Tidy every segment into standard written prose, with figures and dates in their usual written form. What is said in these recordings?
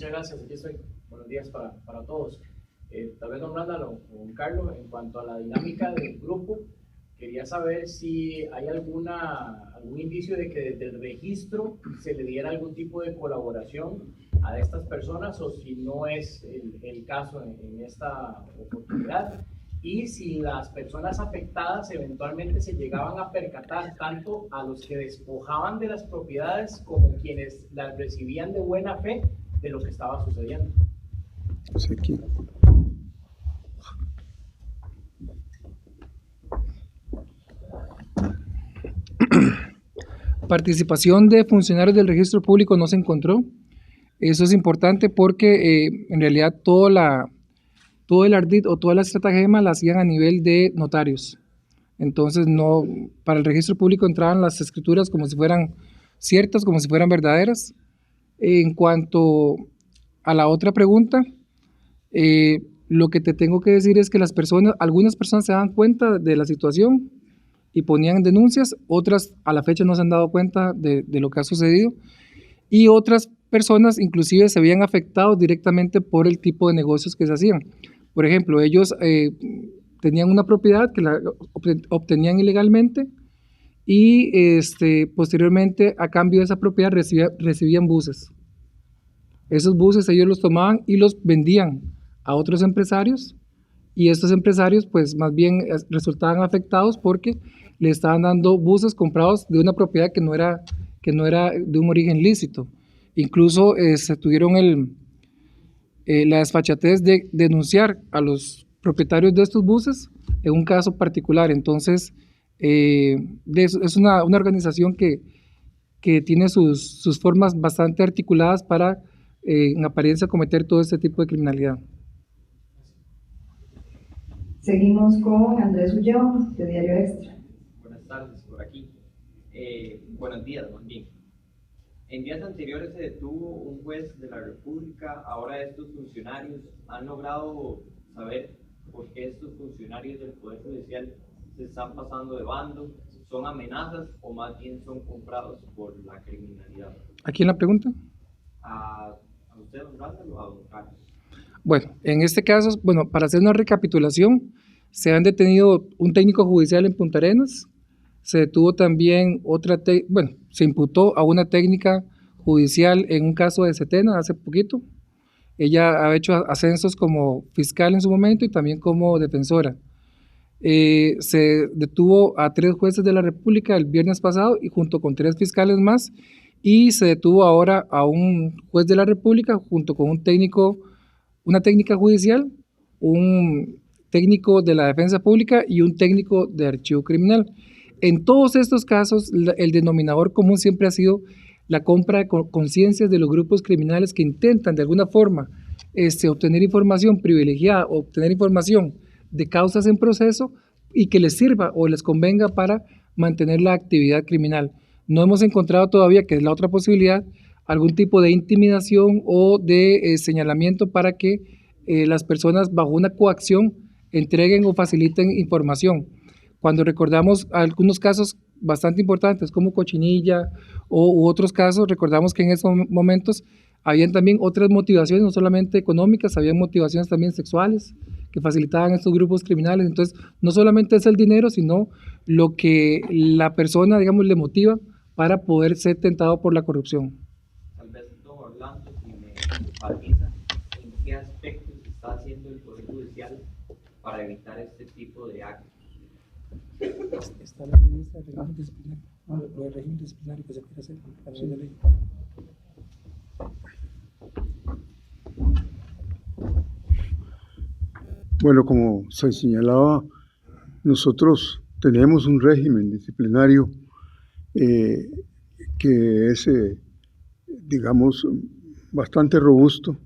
Muchas gracias, aquí estoy. Buenos días para todos. Tal vez don Randall o don Carlos, en cuanto a la dinámica del grupo, quería saber si hay algún indicio de que desde el registro se le diera algún tipo de colaboración a estas personas o si no es el caso en esta oportunidad. Y si las personas afectadas eventualmente se llegaban a percatar tanto a los que despojaban de las propiedades como quienes las recibían de buena fe de lo que estaba sucediendo. Sí, aquí. Participación de funcionarios del registro público no se encontró. Eso es importante porque en realidad todo el ardid o toda la estratagema la hacían a nivel de notarios. Entonces, no, para el registro público entraban las escrituras como si fueran ciertas, como si fueran verdaderas. En cuanto a la otra pregunta, lo que te tengo que decir es que algunas personas se dan cuenta de la situación y ponían denuncias, otras a la fecha no se han dado cuenta de lo que ha sucedido, y otras personas inclusive se habían afectado directamente por el tipo de negocios que se hacían. Por ejemplo, ellos tenían una propiedad que la obtenían ilegalmente y posteriormente a cambio de esa propiedad recibían buses. Esos buses ellos los tomaban y los vendían a otros empresarios y estos empresarios pues más bien resultaban afectados porque le estaban dando buses comprados de una propiedad que no era de un origen lícito. Incluso se tuvieron la desfachatez de denunciar a los propietarios de estos buses en un caso particular. Entonces, es una organización que tiene sus formas bastante articuladas para, en apariencia, cometer todo este tipo de criminalidad. Seguimos con Andrés Ullón, de Diario Extra. Buenas tardes, por aquí. Buenos días, más bien. En días anteriores se detuvo un juez de la República. Ahora estos funcionarios han logrado saber por qué estos funcionarios del Poder Judicial se están pasando de bando. ¿Son amenazas o más bien son comprados por la criminalidad? ¿A quién la pregunta? ¿A usted, don Randall, o a don Carlos? Bueno, en este caso, para hacer una recapitulación, se han detenido un técnico judicial en Punta Arenas, se detuvo también se imputó a una técnica judicial en un caso de Setena hace poquito. Ella ha hecho ascensos como fiscal en su momento y también como defensora. Se detuvo a 3 jueces de la República el viernes pasado y junto con 3 fiscales más, y se detuvo ahora a un juez de la República junto con una técnica judicial, un técnico de la defensa pública y un técnico de archivo criminal. En todos estos casos, el denominador común siempre ha sido la compra de conciencias de los grupos criminales que intentan de alguna forma obtener información privilegiada, obtener información de causas en proceso y que les sirva o les convenga para mantener la actividad criminal. No hemos encontrado todavía, que es la otra posibilidad, algún tipo de intimidación o de señalamiento para que las personas bajo una coacción entreguen o faciliten información. Cuando recordamos algunos casos bastante importantes como Cochinilla u otros casos, recordamos que en esos momentos habían también otras motivaciones, no solamente económicas, había motivaciones también sexuales que facilitaban estos grupos criminales. Entonces, no solamente es el dinero, sino lo que la persona, digamos, le motiva para poder ser tentado por la corrupción. Tal vez, don Orlando, si me enfatiza en qué aspectos está haciendo el Poder Judicial para evitar este tipo de actos. Está la ministra de régimen disciplinario, lo del régimen disciplinario que se quiere hacer, la de ley. Bueno, como se señalaba, nosotros tenemos un régimen disciplinario que es, digamos, bastante robusto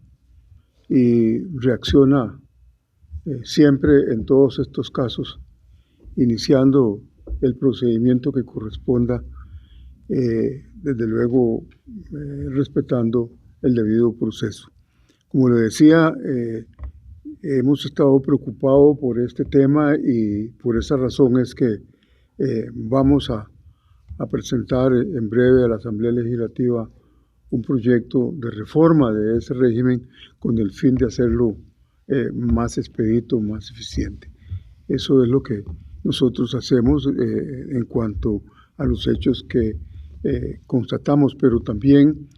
y reacciona siempre en todos estos casos, iniciando el procedimiento que corresponda, desde luego respetando el debido proceso. Como le decía, hemos estado preocupados por este tema y por esa razón es que vamos a presentar en breve a la Asamblea Legislativa un proyecto de reforma de ese régimen con el fin de hacerlo más expedito, más eficiente. Eso es lo que nosotros hacemos en cuanto a los hechos que constatamos, pero también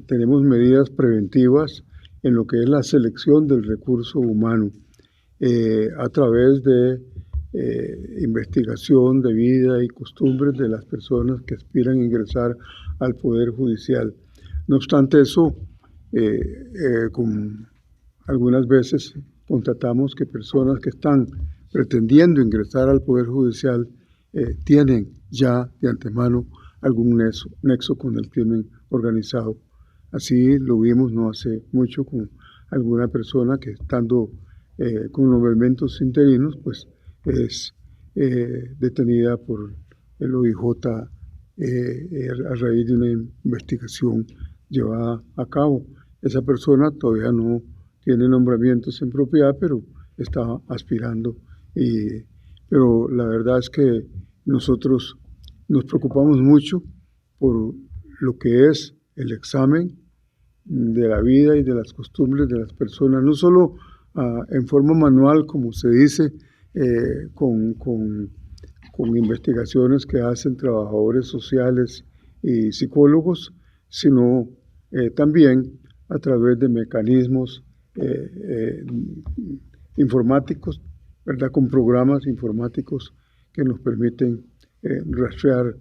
tenemos medidas preventivas en lo que es la selección del recurso humano a través de investigación de vida y costumbres de las personas que aspiran a ingresar al Poder Judicial. No obstante eso, algunas veces constatamos que personas que están pretendiendo ingresar al Poder Judicial tienen ya de antemano algún nexo con el crimen organizado. Así lo vimos no hace mucho con alguna persona que estando con los elementos interinos, pues es detenida por el OIJ a raíz de una investigación llevada a cabo. Esa persona todavía no tiene nombramientos en propiedad, pero está aspirando. Pero la verdad es que nosotros nos preocupamos mucho por lo que es el examen de la vida y de las costumbres de las personas, no solo en forma manual, como se dice, con investigaciones que hacen trabajadores sociales y psicólogos, sino también a través de mecanismos informáticos, ¿verdad? Con programas informáticos que nos permiten rastrear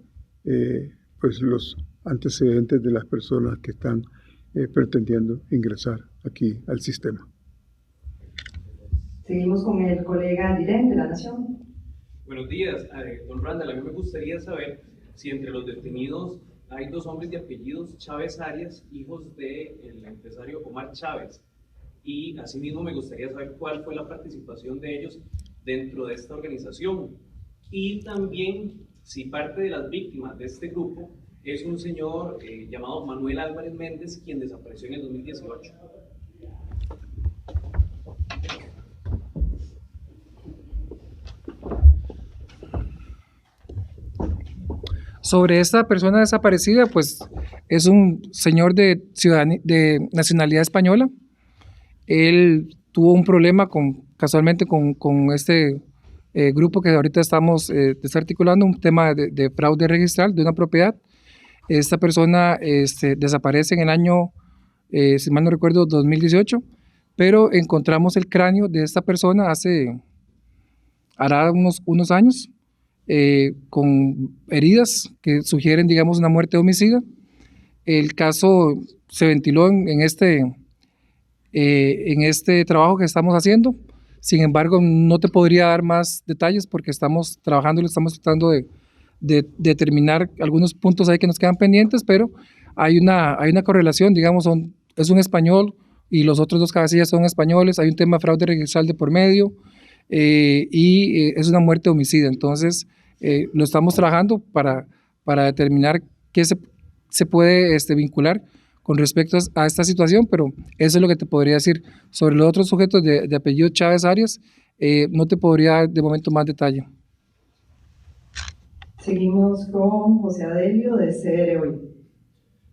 pues los antecedentes de las personas que están pretendiendo ingresar aquí al sistema. Seguimos con el colega Dilén de La Nación. Buenos días, don Randall. A mí me gustaría saber si entre los detenidos hay 2 hombres de apellidos Chávez Arias, hijos del empresario Omar Chávez. Y asimismo me gustaría saber cuál fue la participación de ellos dentro de esta organización. Y también si parte de las víctimas de este grupo es un señor llamado Manuel Álvarez Méndez, quien desapareció en el 2018. Sobre esta persona desaparecida, pues es un señor de nacionalidad española. Él tuvo un problema casualmente con este grupo que ahorita estamos desarticulando, un tema de fraude registral de una propiedad. Esta persona desaparece en el año, si mal no recuerdo, 2018, pero encontramos el cráneo de esta persona hará unos años, con heridas que sugieren, digamos, una muerte homicida. El caso se ventiló en este trabajo que estamos haciendo. Sin embargo, no te podría dar más detalles porque estamos trabajando, estamos tratando de determinar algunos puntos ahí que nos quedan pendientes, pero hay una correlación, digamos, es un español y los otros 2 cabecillas son españoles, hay un tema de fraude registral de por medio y es una muerte homicida. Entonces, lo estamos trabajando para determinar qué se puede vincular con respecto a esta situación, pero eso es lo que te podría decir. Sobre los otros sujetos de apellido Chávez Arias, no te podría dar de momento más detalle. Seguimos con José Adelio de CR Hoy.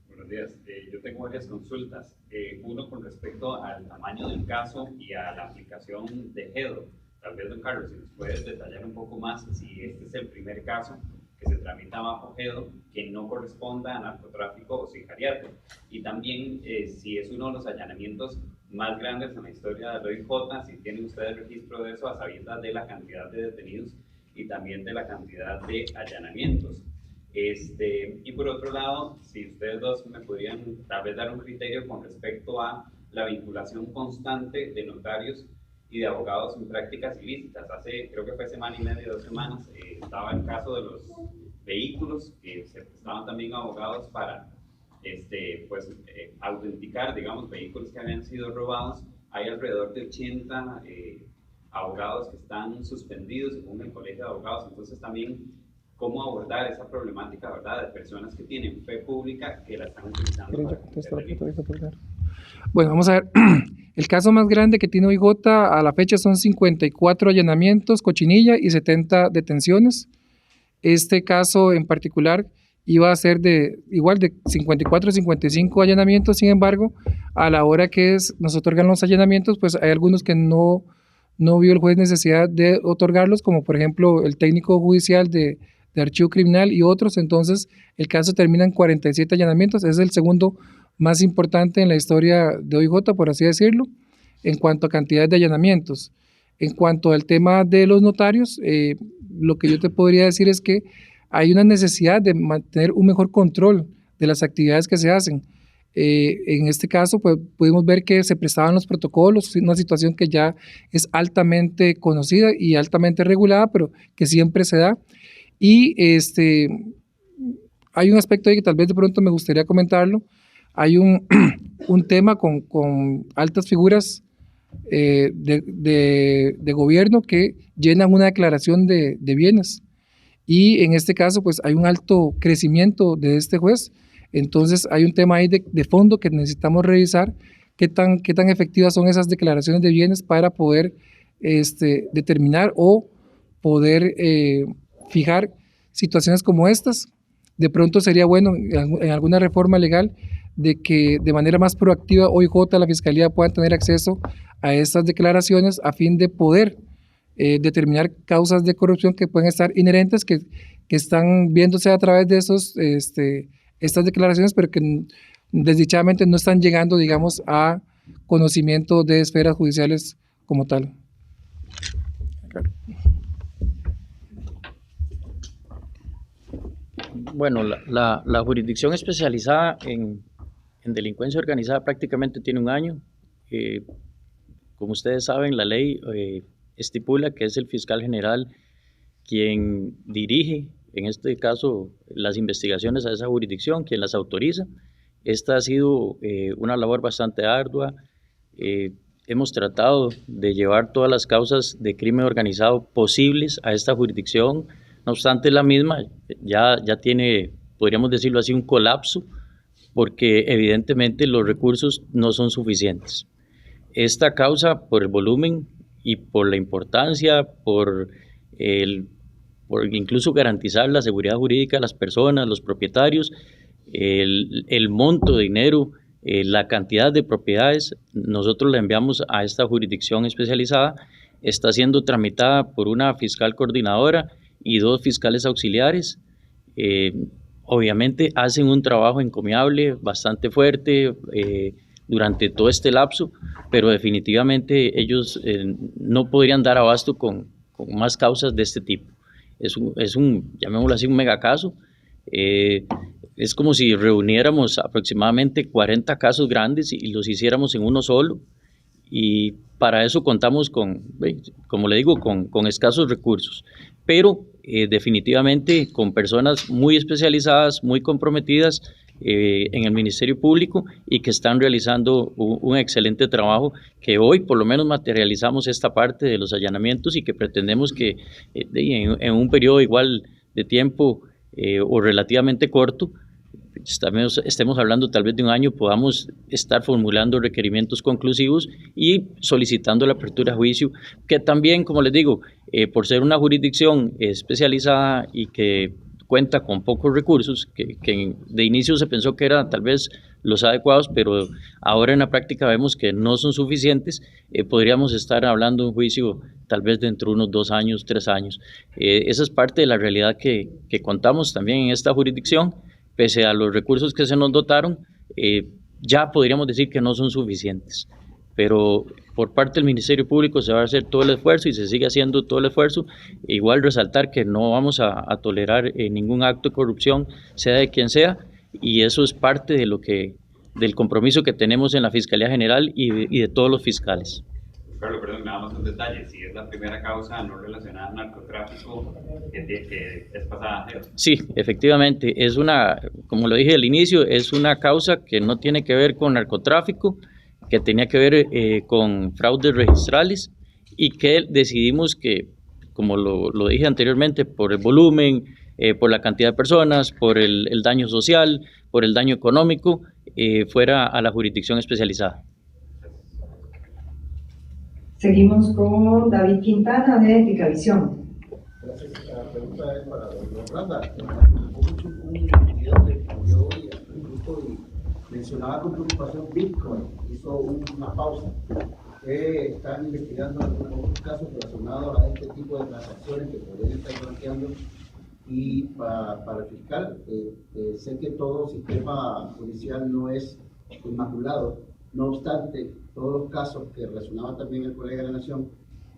Buenos días. Yo tengo varias consultas. Uno con respecto al tamaño del caso y a la aplicación de GEDO. Tal vez, don Carlos, si nos puedes detallar un poco más si este es el primer caso que se tramita bajo GEDO que no corresponda a narcotráfico o sicariato. Y también si es uno de los allanamientos más grandes en la historia del OIJ, si tienen ustedes registro de eso a sabiendas de la cantidad de detenidos y también de la cantidad de allanamientos. Y por otro lado, si ustedes dos me podrían tal vez dar un criterio con respecto a la vinculación constante de notarios y de abogados en prácticas ilícitas. Creo que fue semana y media, 2 semanas, estaba el caso de los vehículos, que se prestaban también abogados para autenticar, digamos, vehículos que habían sido robados. Hay alrededor de 80 abogados que están suspendidos según el Colegio de Abogados. Entonces también cómo abordar esa problemática, ¿verdad?, de personas que tienen fe pública que la están utilizando para cometer delitos. Bueno, vamos a ver. El caso más grande que tiene OIJ a la fecha son 54 allanamientos, cochinilla y 70 detenciones. Este caso en particular iba a ser igual de 54 a 55 allanamientos. Sin embargo, a la hora que nos otorgan los allanamientos, pues hay algunos que no vio el juez necesidad de otorgarlos, como por ejemplo el técnico judicial de archivo criminal y otros. Entonces el caso termina en 47 allanamientos. Es el segundo más importante en la historia de OIJ, por así decirlo, en cuanto a cantidad de allanamientos. En cuanto al tema de los notarios, lo que yo te podría decir es que hay una necesidad de mantener un mejor control de las actividades que se hacen. En este caso, pues, pudimos ver que se prestaban los protocolos, una situación que ya es altamente conocida y altamente regulada, pero que siempre se da. Y hay un aspecto ahí que tal vez de pronto me gustaría comentarlo. Hay un tema con altas figuras de gobierno que llenan una declaración de bienes. Y en este caso, pues hay un alto crecimiento de este juez. Entonces hay un tema ahí de fondo que necesitamos revisar, qué tan efectivas son esas declaraciones de bienes para poder determinar o poder fijar situaciones como estas. De pronto sería bueno en alguna reforma legal de que de manera más proactiva OIJ, la Fiscalía, puedan tener acceso a estas declaraciones a fin de poder determinar causas de corrupción que pueden estar inherentes, que están viéndose a través de estas declaraciones, pero que desdichadamente no están llegando, digamos, a conocimiento de esferas judiciales como tal. Bueno, la jurisdicción especializada en delincuencia organizada prácticamente tiene un año. Como ustedes saben, la ley estipula que es el fiscal general quien dirige, en este caso, las investigaciones a esa jurisdicción, quien las autoriza. Esta ha sido una labor bastante ardua. Hemos tratado de llevar todas las causas de crimen organizado posibles a esta jurisdicción. No obstante, la misma ya tiene, podríamos decirlo así, un colapso, porque evidentemente los recursos no son suficientes. Esta causa, por el volumen y por la importancia, por incluso garantizar la seguridad jurídica de las personas, los propietarios, el monto de dinero, la cantidad de propiedades, nosotros la enviamos a esta jurisdicción especializada. Está siendo tramitada por una fiscal coordinadora y 2 fiscales auxiliares. Obviamente hacen un trabajo encomiable, bastante fuerte durante todo este lapso, pero definitivamente ellos no podrían dar abasto con más causas de este tipo. Es un, llamémoslo así, un megacaso. Es como si reuniéramos aproximadamente 40 casos grandes y los hiciéramos en uno solo, y para eso contamos como le digo, con escasos recursos, pero definitivamente con personas muy especializadas, muy comprometidas en el Ministerio Público, y que están realizando un excelente trabajo, que hoy por lo menos materializamos esta parte de los allanamientos, y que pretendemos que en un periodo igual de tiempo o relativamente corto, estemos hablando tal vez de un año, podamos estar formulando requerimientos conclusivos y solicitando la apertura de juicio, que también, como les digo, por ser una jurisdicción especializada y que cuenta con pocos recursos, que de inicio se pensó que eran tal vez los adecuados, pero ahora en la práctica vemos que no son suficientes. Podríamos estar hablando de un juicio tal vez dentro de unos 2 años, 3 años. Esa es parte de la realidad que contamos también en esta jurisdicción. Pese a los recursos que se nos dotaron, ya podríamos decir que no son suficientes. Pero por parte del Ministerio Público se va a hacer todo el esfuerzo y se sigue haciendo todo el esfuerzo. Igual resaltar que no vamos a tolerar ningún acto de corrupción, sea de quien sea, y eso es parte de del compromiso que tenemos en la Fiscalía General y de todos los fiscales. Carlos, perdón, nada más un detalle. Si es la primera causa no relacionada al narcotráfico que es pasada a Hedo. Sí, efectivamente, es como lo dije al inicio, es una causa que no tiene que ver con narcotráfico, que tenía que ver con fraudes registrales, y que decidimos que, como lo dije anteriormente, por el volumen, por la cantidad de personas, por el daño social, por el daño económico, fuera a la jurisdicción especializada. Seguimos con David Quintana de Ticavisión. Gracias. La pregunta es para don Randa. Un video que yo hoy justo mencionaba con preocupación Bitcoin, hizo una pausa. Están investigando algunos casos relacionados a este tipo de transacciones que podrían estar planteando. Y para el fiscal, sé que todo sistema judicial no es inmaculado, no obstante, todos los casos que relacionaba también el colega de la Nación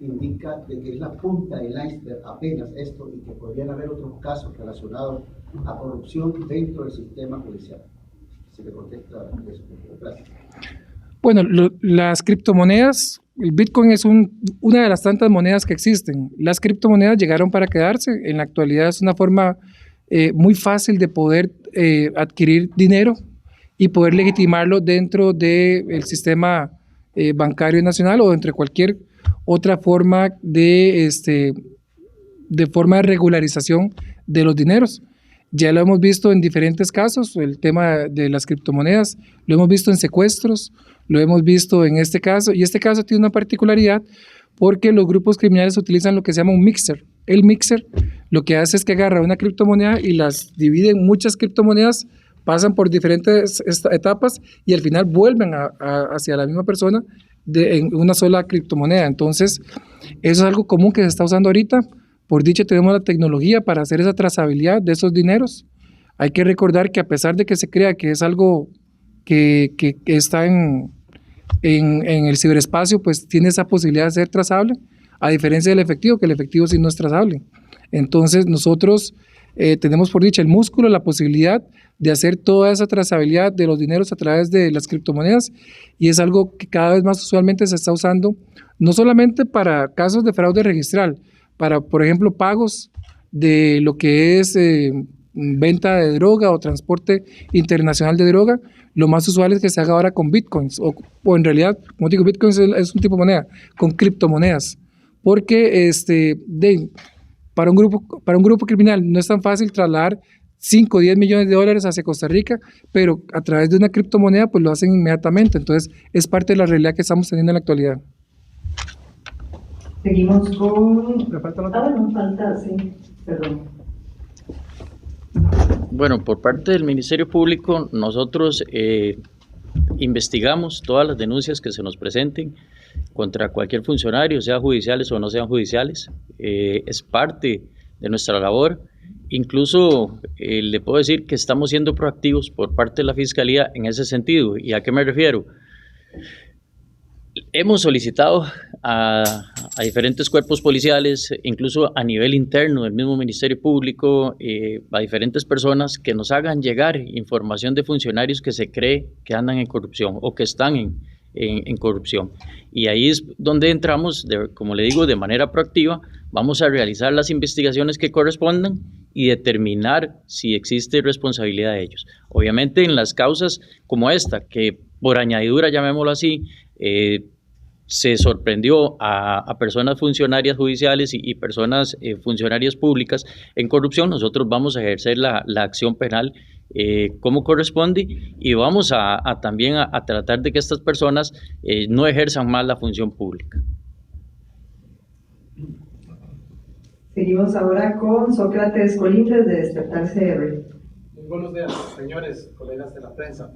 indica de que es la punta del iceberg apenas esto y que podrían haber otros casos relacionados a corrupción dentro del sistema judicial. Si me contesta eso, gracias. Bueno, las criptomonedas, el Bitcoin es una de las tantas monedas que existen. Las criptomonedas llegaron para quedarse. En la actualidad es una forma muy fácil de poder adquirir dinero y poder legitimarlo dentro del sistema bancario nacional o entre cualquier otra forma de regularización de los dineros. Ya lo hemos visto en diferentes casos, el tema de las criptomonedas, lo hemos visto en secuestros, lo hemos visto en este caso, y este caso tiene una particularidad porque los grupos criminales utilizan lo que se llama un mixer. El mixer lo que hace es que agarra una criptomoneda y las divide en muchas criptomonedas, pasan por diferentes etapas y al final vuelven hacia la misma persona en una sola criptomoneda. Entonces, eso es algo común que se está usando ahorita. Por dicho, tenemos la tecnología para hacer esa trazabilidad de esos dineros. Hay que recordar que a pesar de que se crea que es algo que está en el ciberespacio, pues tiene esa posibilidad de ser trazable, a diferencia del efectivo, que el efectivo sí no es trazable. Entonces, nosotros tenemos por dicha el músculo, la posibilidad de hacer toda esa trazabilidad de los dineros a través de las criptomonedas, y es algo que cada vez más usualmente se está usando, no solamente para casos de fraude registral, para, por ejemplo, pagos de lo que es venta de droga o transporte internacional de droga. Lo más usual es que se haga ahora con bitcoins, o en realidad, como digo, bitcoins es un tipo de moneda, con criptomonedas, porque para un grupo criminal no es tan fácil trasladar 5 o 10 millones de dólares hacia Costa Rica, pero a través de una criptomoneda pues lo hacen inmediatamente. Entonces es parte de la realidad que estamos teniendo en la actualidad. Seguimos con... ¿Me falta sí, perdón. Bueno, por parte del Ministerio Público, nosotros investigamos todas las denuncias que se nos presenten contra cualquier funcionario, sea judiciales o no sean judiciales. Es parte de nuestra labor. Incluso le puedo decir que estamos siendo proactivos por parte de la Fiscalía en ese sentido. ¿Y a qué me refiero? Hemos solicitado a diferentes cuerpos policiales, incluso a nivel interno del mismo Ministerio Público, a diferentes personas que nos hagan llegar información de funcionarios que se cree que andan en corrupción o que están en corrupción. Y ahí es donde entramos, como le digo, de manera proactiva. Vamos a realizar las investigaciones que correspondan y determinar si existe responsabilidad de ellos. Obviamente en las causas como esta, que por añadidura, llamémoslo así, se sorprendió a personas funcionarias judiciales y personas funcionarias públicas en corrupción, nosotros vamos a ejercer la acción penal como corresponde, y vamos también a tratar de que estas personas no ejerzan más la función pública. Seguimos ahora con Sócrates Colindres de Despertar CR. Muy buenos días, señores, colegas de la prensa.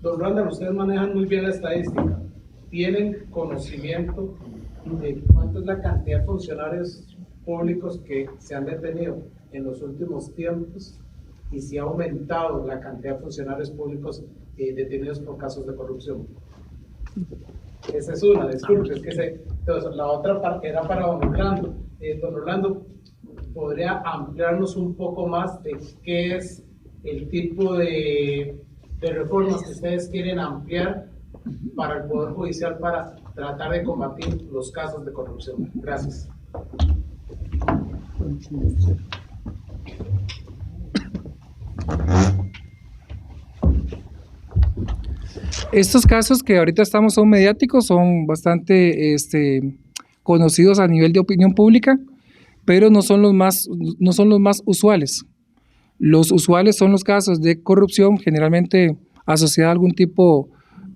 Don Randall, ustedes manejan muy bien la estadística. ¿Tienen conocimiento de cuánto es la cantidad de funcionarios públicos que se han detenido en los últimos tiempos y si ha aumentado la cantidad de funcionarios públicos detenidos por casos de corrupción? Esa es una, disculpe, es que entonces, la otra parte era para don Orlando. Don Orlando, ¿podría ampliarnos un poco más de qué es el tipo de reformas que ustedes quieren ampliar para el Poder Judicial para tratar de combatir los casos de corrupción? Gracias. Estos casos que ahorita son mediáticos, son bastante conocidos a nivel de opinión pública, pero no son los más usuales. Los usuales son los casos de corrupción, generalmente asociada a algún tipo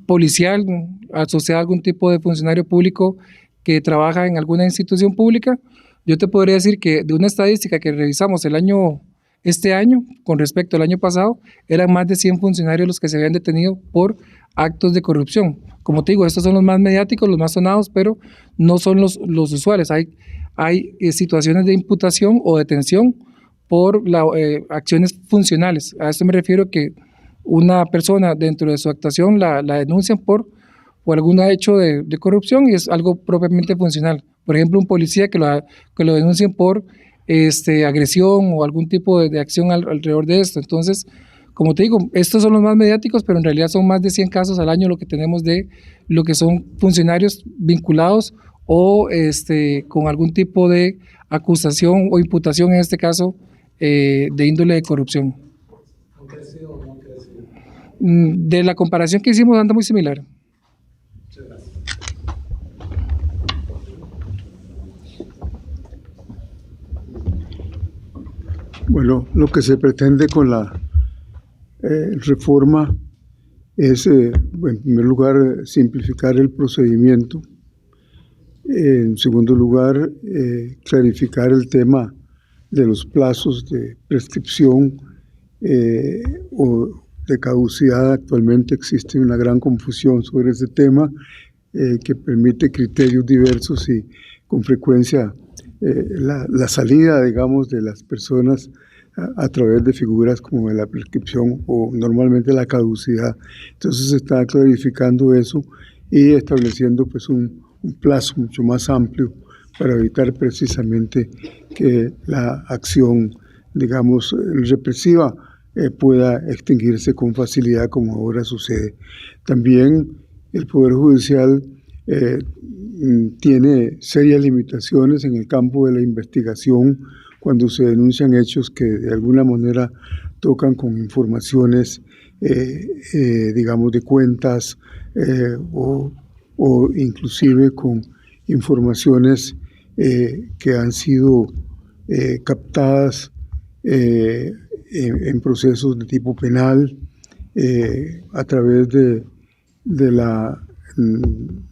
policial, asociada a algún tipo de funcionario público que trabaja en alguna institución pública, Yo te podría decir que de una estadística que revisamos este año, con respecto al año pasado, eran más de 100 funcionarios los que se habían detenido por actos de corrupción. Como te digo, estos son los más mediáticos, los más sonados, pero no son los usuales. Hay situaciones de imputación o detención por acciones funcionales. A esto me refiero que una persona dentro de su actuación la denuncian por algún hecho de corrupción y es algo propiamente funcional. Por ejemplo, un policía que lo denuncien por agresión o algún tipo de acción alrededor de esto. Entonces, como te digo, estos son los más mediáticos, pero en realidad son más de 100 casos al año lo que tenemos de lo que son funcionarios vinculados o con algún tipo de acusación o imputación, en este caso, de índole de corrupción. ¿Han crecido o no han crecido? De la comparación que hicimos anda muy similar. Muchas gracias. Bueno, lo que se pretende con la reforma es, en primer lugar, simplificar el procedimiento. En segundo lugar, clarificar el tema de los plazos de prescripción o de caducidad. Actualmente existe una gran confusión sobre ese tema que permite criterios diversos y con frecuencia la salida, digamos, de las personas a través de figuras como la prescripción o normalmente la caducidad. Entonces se está clarificando eso y estableciendo pues un plazo mucho más amplio para evitar precisamente que la acción, digamos, represiva pueda extinguirse con facilidad como ahora sucede. También el Poder Judicial tiene serias limitaciones en el campo de la investigación cuando se denuncian hechos que de alguna manera tocan con informaciones, digamos, de cuentas o inclusive con informaciones que han sido captadas en procesos de tipo penal a través de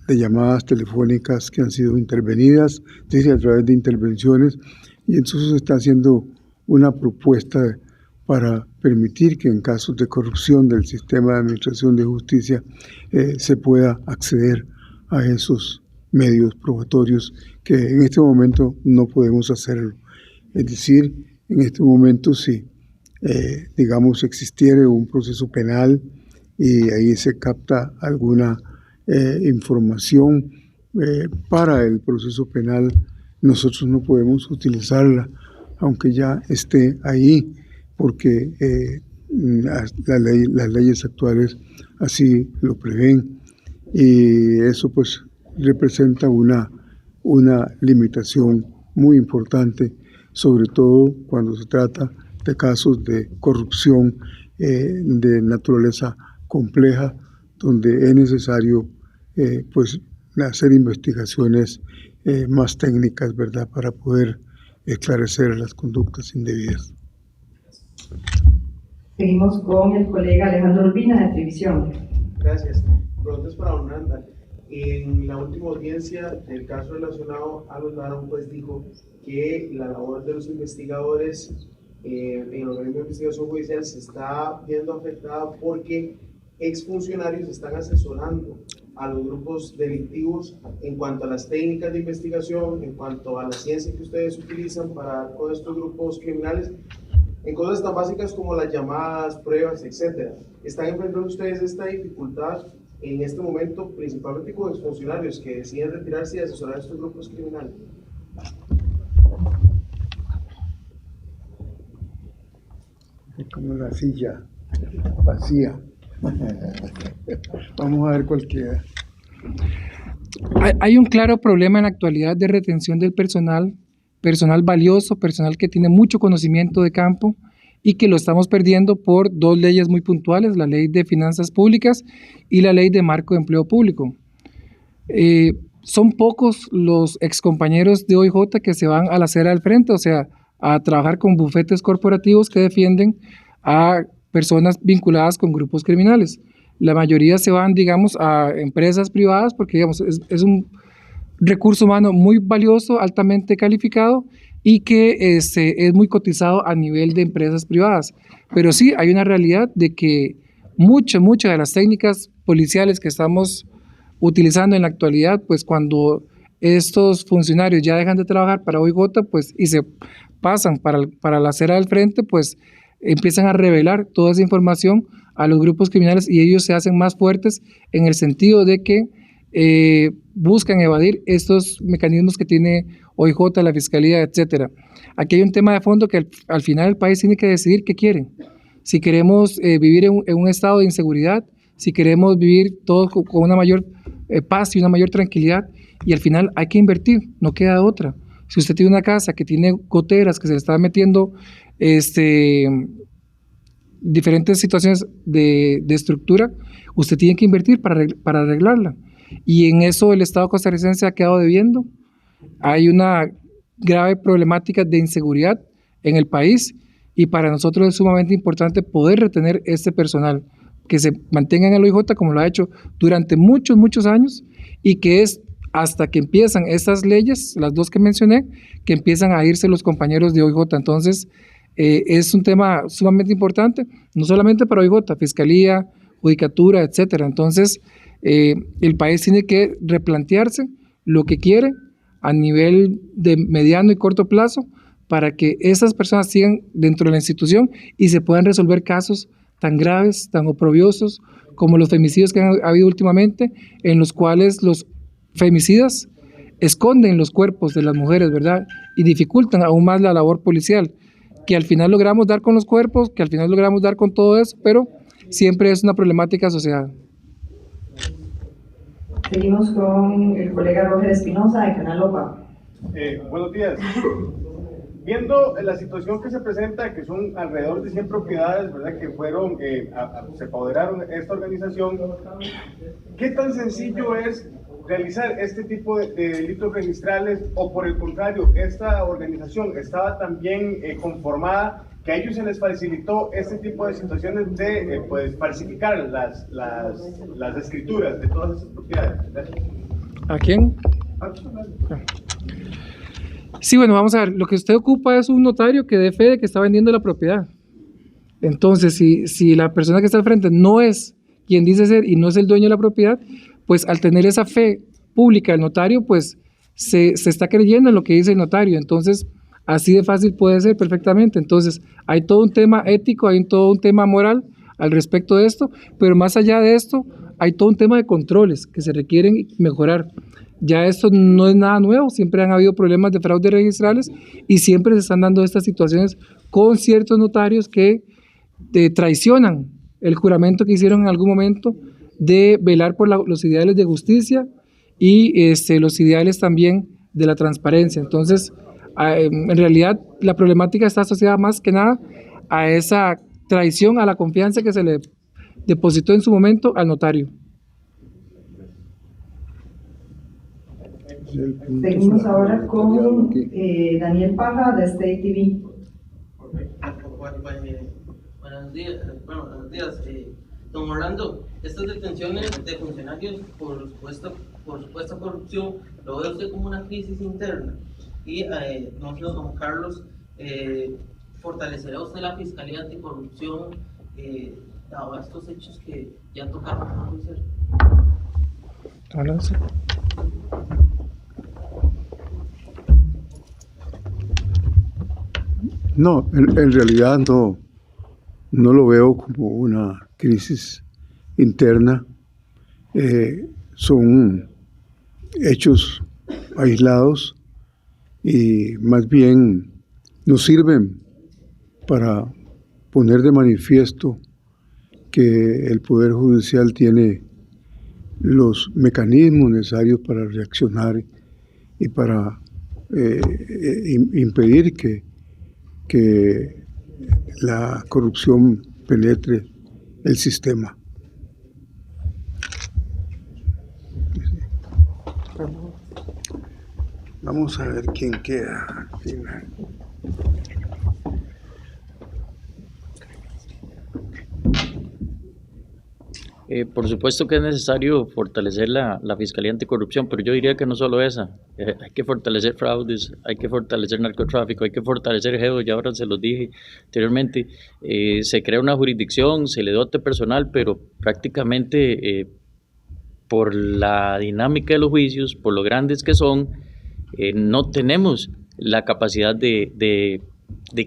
llamadas telefónicas que han sido intervenidas, es decir, a través de intervenciones, y entonces se está haciendo una propuesta para permitir que en casos de corrupción del sistema de administración de justicia se pueda acceder a esos medios probatorios que en este momento no podemos hacerlo. Es decir, en este momento si, digamos, existiera un proceso penal y ahí se capta alguna información para el proceso penal, nosotros no podemos utilizarla, aunque ya esté ahí, porque las leyes actuales así lo prevén. Y eso pues representa una limitación muy importante, sobre todo cuando se trata de casos de corrupción de naturaleza compleja, donde es necesario pues hacer investigaciones más técnicas, ¿verdad?, para poder esclarecer las conductas indebidas. Seguimos con el colega Alejandro Urbina de Televisión. Gracias. Preguntas para don Randall. En la última audiencia del caso relacionado a los Ladrón, pues dijo que la labor de los investigadores en el organismo de investigación judicial se está viendo afectada porque exfuncionarios están asesorando a los grupos delictivos en cuanto a las técnicas de investigación, en cuanto a la ciencia que ustedes utilizan para con estos grupos criminales, en cosas tan básicas como las llamadas, pruebas, etc. ¿Están enfrentando ustedes esta dificultad en este momento, principalmente con exfuncionarios que deciden retirarse y asesorar a estos grupos criminales? Es como una silla vacía. Vamos a ver cualquiera. Hay un claro problema en la actualidad de retención del personal valioso, personal que tiene mucho conocimiento de campo y que lo estamos perdiendo por dos leyes muy puntuales, la Ley de Finanzas Públicas y la Ley de Marco de Empleo Público. Son pocos los excompañeros de OIJ que se van a la acera del frente, o sea, a trabajar con bufetes corporativos que defienden a personas vinculadas con grupos criminales. La mayoría se van, digamos, a empresas privadas porque, digamos, es un recurso humano muy valioso, altamente calificado y que es muy cotizado a nivel de empresas privadas. Pero sí, hay una realidad de que muchas de las técnicas policiales que estamos utilizando en la actualidad, pues cuando estos funcionarios ya dejan de trabajar para OIJ, pues y se pasan para la acera del frente, pues empiezan a revelar toda esa información a los grupos criminales y ellos se hacen más fuertes en el sentido de que buscan evadir estos mecanismos que tiene OIJ, la Fiscalía, etcétera. Aquí hay un tema de fondo que al final el país tiene que decidir qué quieren. Si queremos vivir en un estado de inseguridad, si queremos vivir todos con una mayor paz y una mayor tranquilidad, y al final hay que invertir, no queda otra. Si usted tiene una casa que tiene goteras, que se le está metiendo diferentes situaciones de estructura, usted tiene que invertir para arreglarla. Y en eso el Estado costarricense ha quedado debiendo. Hay una grave problemática de inseguridad en el país y para nosotros es sumamente importante poder retener este personal, que se mantenga en el OIJ como lo ha hecho durante muchos años y que es hasta que empiezan estas leyes, las dos que mencioné, que empiezan a irse los compañeros de OIJ. Entonces, es un tema sumamente importante, no solamente para OIJ, Fiscalía, Judicatura, etcétera. Entonces, el país tiene que replantearse lo que quiere a nivel de mediano y corto plazo para que esas personas sigan dentro de la institución y se puedan resolver casos tan graves, tan oprobiosos, como los femicidios que han habido últimamente, en los cuales los femicidas esconden los cuerpos de las mujeres, ¿verdad? Y dificultan aún más la labor policial, que al final logramos dar con los cuerpos, que al final logramos dar con todo eso, pero siempre es una problemática asociada. Seguimos con el colega Roger Espinosa de Canal OPA. Buenos días. Viendo la situación que se presenta, que son alrededor de 100 propiedades, ¿verdad?, que fueron, se apoderaron esta organización, ¿qué tan sencillo es realizar este tipo de delitos registrales o por el contrario, esta organización estaba tan bien conformada que a ellos se les facilitó este tipo de situaciones de pues, falsificar las escrituras de todas esas propiedades? ¿A quién? Sí, bueno, vamos a ver, lo que usted ocupa es un notario que dé fe de que está vendiendo la propiedad. Entonces, si la persona que está al frente no es quien dice ser y no es el dueño de la propiedad, pues al tener esa fe pública del notario, pues se está creyendo en lo que dice el notario. Entonces, así de fácil puede ser perfectamente. Entonces, hay todo un tema ético, hay todo un tema moral al respecto de esto, pero más allá de esto, hay todo un tema de controles que se requieren mejorar. Ya esto no es nada nuevo, siempre han habido problemas de fraude registrales y siempre se están dando estas situaciones con ciertos notarios que traicionan el juramento que hicieron en algún momento de velar por los ideales de justicia y los ideales también de la transparencia. Entonces, en realidad la problemática está asociada más que nada a esa traición a la confianza que se le depositó en su momento al notario. Seguimos ahora con Daniel Paja de State TV. Buenos días. Don Orlando, estas detenciones de funcionarios por supuesta corrupción, ¿lo ve usted como una crisis interna? Y no sé, don Carlos, ¿fortalecerá usted la Fiscalía Anticorrupción dado estos hechos que ya tocaron conocer? No, en realidad no lo veo como una crisis interna. Son hechos aislados y más bien nos sirven para poner de manifiesto que el Poder Judicial tiene los mecanismos necesarios para reaccionar y para impedir que la corrupción penetre el sistema. Vamos a ver quién queda al final. Por supuesto que es necesario fortalecer la Fiscalía Anticorrupción, pero yo diría que no solo esa. Hay que fortalecer fraudes, hay que fortalecer narcotráfico, hay que fortalecer GEDO, ya ahora se los dije anteriormente. Se crea una jurisdicción, se le dote personal, pero prácticamente por la dinámica de los juicios, por lo grandes que son, no tenemos la capacidad de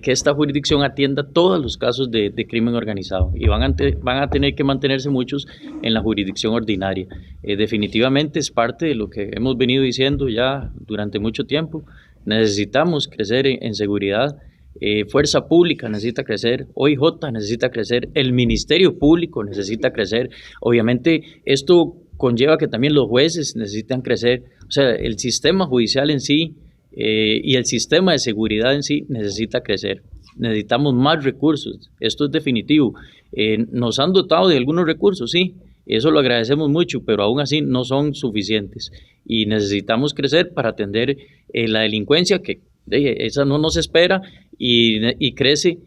que esta jurisdicción atienda todos los casos de crimen organizado, y van a tener que mantenerse muchos en la jurisdicción ordinaria. Definitivamente es parte de lo que hemos venido diciendo ya durante mucho tiempo. Necesitamos crecer en seguridad, Fuerza Pública necesita crecer, OIJ necesita crecer, el Ministerio Público necesita crecer. Obviamente esto conlleva que también los jueces necesitan crecer, o sea, el sistema judicial en sí y el sistema de seguridad en sí necesita crecer. Necesitamos más recursos, esto es definitivo. Nos han dotado de algunos recursos, sí, eso lo agradecemos mucho, pero aún así no son suficientes y necesitamos crecer para atender la delincuencia, que esa no nos espera y crece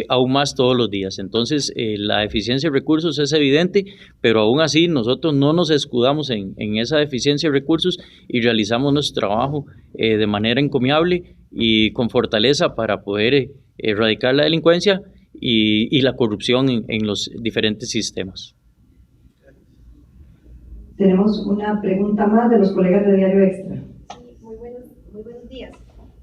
aún más todos los días. Entonces la eficiencia de recursos es evidente, pero aún así nosotros no nos escudamos en esa deficiencia de recursos y realizamos nuestro trabajo de manera encomiable y con fortaleza para poder erradicar la delincuencia y la corrupción en los diferentes sistemas. Tenemos una pregunta más de los colegas de Diario Extra. Sí, muy buenos días.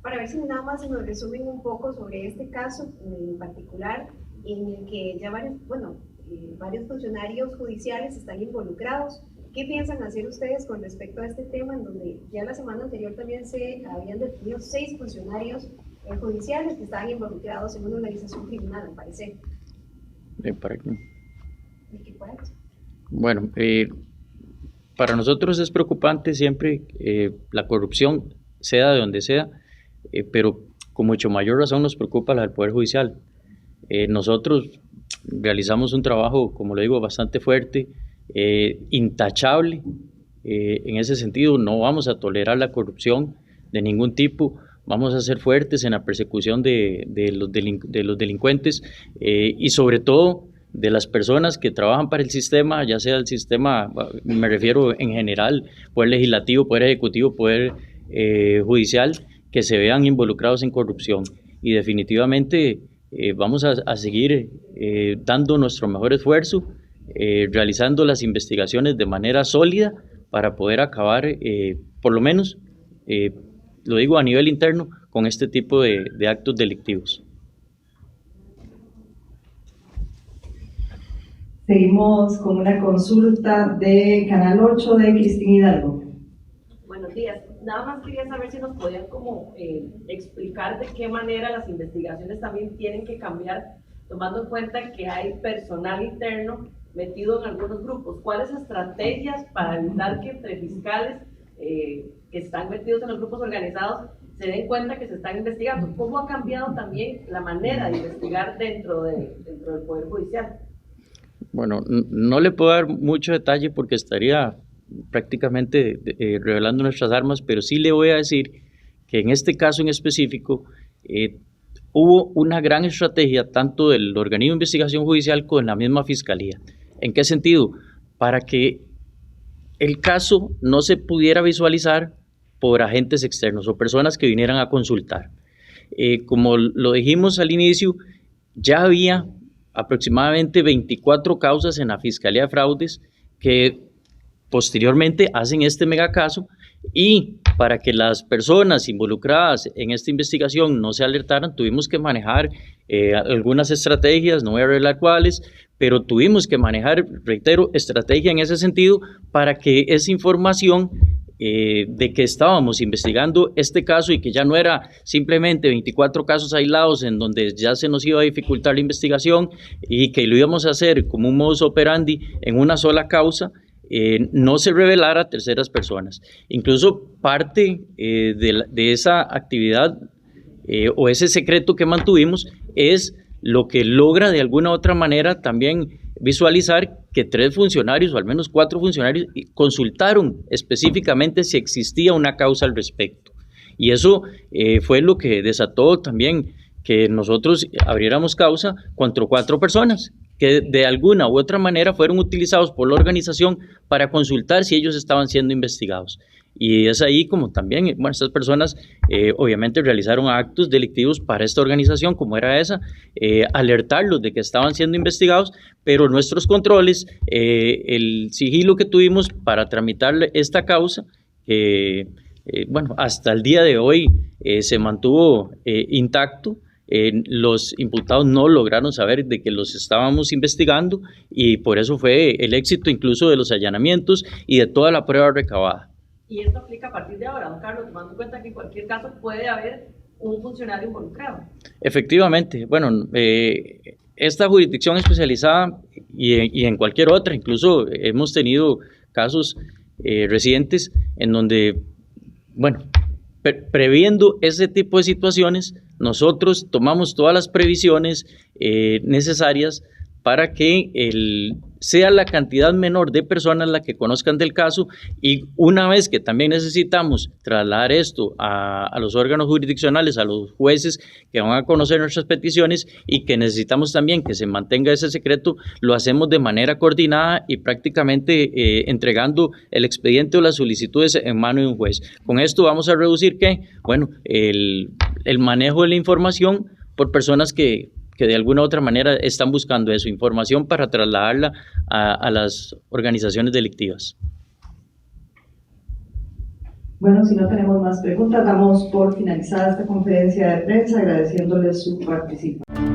Para ver si nada más se nos resumen un poco sobre este caso en particular, en el que ya varios funcionarios judiciales están involucrados. ¿Qué piensan hacer ustedes con respecto a este tema, en donde ya la semana anterior también se habían detenido 6 funcionarios judiciales que estaban involucrados en una organización criminal, al parecer? ¿Para qué? ¿De qué fue eso? Bueno, para nosotros es preocupante siempre la corrupción, sea de donde sea, pero con mucho mayor razón nos preocupa la del Poder Judicial. Nosotros realizamos un trabajo, como lo digo, bastante fuerte, intachable. En ese sentido, no vamos a tolerar la corrupción de ningún tipo. Vamos a ser fuertes en la persecución de los delincuentes y sobre todo de las personas que trabajan para el sistema, ya sea el sistema, me refiero en general, poder legislativo, poder ejecutivo, poder judicial, que se vean involucrados en corrupción. Y definitivamente vamos a seguir dando nuestro mejor esfuerzo, realizando las investigaciones de manera sólida para poder acabar, por lo menos, lo digo a nivel interno, con este tipo de actos delictivos. Seguimos con una consulta de Canal 8 de Cristina Hidalgo. Buenos días. Nada más quería saber si nos podían explicar de qué manera las investigaciones también tienen que cambiar, tomando en cuenta que hay personal interno metido en algunos grupos. ¿Cuáles estrategias para evitar que entre fiscales que están metidos en los grupos organizados se den cuenta que se están investigando? ¿Cómo ha cambiado también la manera de investigar dentro del Poder Judicial? Bueno, no le puedo dar mucho detalle porque estaría prácticamente revelando nuestras armas, pero sí le voy a decir que en este caso en específico hubo una gran estrategia tanto del organismo de investigación judicial como en la misma fiscalía. ¿En qué sentido? Para que el caso no se pudiera visualizar por agentes externos o personas que vinieran a consultar. Como lo dijimos al inicio, ya había aproximadamente 24 causas en la Fiscalía de Fraudes que posteriormente hacen este megacaso, y para que las personas involucradas en esta investigación no se alertaran, tuvimos que manejar algunas estrategias, no voy a revelar cuáles, pero tuvimos que manejar, reitero, estrategia en ese sentido para que esa información de que estábamos investigando este caso y que ya no era simplemente 24 casos aislados en donde ya se nos iba a dificultar la investigación y que lo íbamos a hacer como un modus operandi en una sola causa, no se revelara a terceras personas. Incluso parte de esa actividad o ese secreto que mantuvimos es lo que logra de alguna u otra manera también visualizar que 3 funcionarios o al menos 4 funcionarios consultaron específicamente si existía una causa al respecto. Y eso fue lo que desató también que nosotros abriéramos causa contra 4 personas que de alguna u otra manera fueron utilizados por la organización para consultar si ellos estaban siendo investigados. Y es ahí como también, bueno, estas personas obviamente realizaron actos delictivos para esta organización, como era esa, alertarlos de que estaban siendo investigados, pero nuestros controles, el sigilo que tuvimos para tramitar esta causa, bueno, hasta el día de hoy se mantuvo intacto. Los imputados no lograron saber de que los estábamos investigando y por eso fue el éxito incluso de los allanamientos y de toda la prueba recabada. Y esto aplica a partir de ahora, don Carlos, tomando en cuenta que en cualquier caso puede haber un funcionario involucrado. Efectivamente, bueno, esta jurisdicción especializada y en cualquier otra, incluso hemos tenido casos recientes en donde, bueno, previendo ese tipo de situaciones, nosotros tomamos todas las previsiones necesarias para que sea la cantidad menor de personas la que conozcan del caso, y una vez que también necesitamos trasladar esto a los órganos jurisdiccionales, a los jueces que van a conocer nuestras peticiones y que necesitamos también que se mantenga ese secreto, lo hacemos de manera coordinada y prácticamente entregando el expediente o las solicitudes en mano de un juez. Con esto vamos a reducir bueno, el manejo de la información por personas que de alguna u otra manera están buscando eso, información para trasladarla a las organizaciones delictivas. Bueno, si no tenemos más preguntas, damos por finalizada esta conferencia de prensa, agradeciéndoles su participación.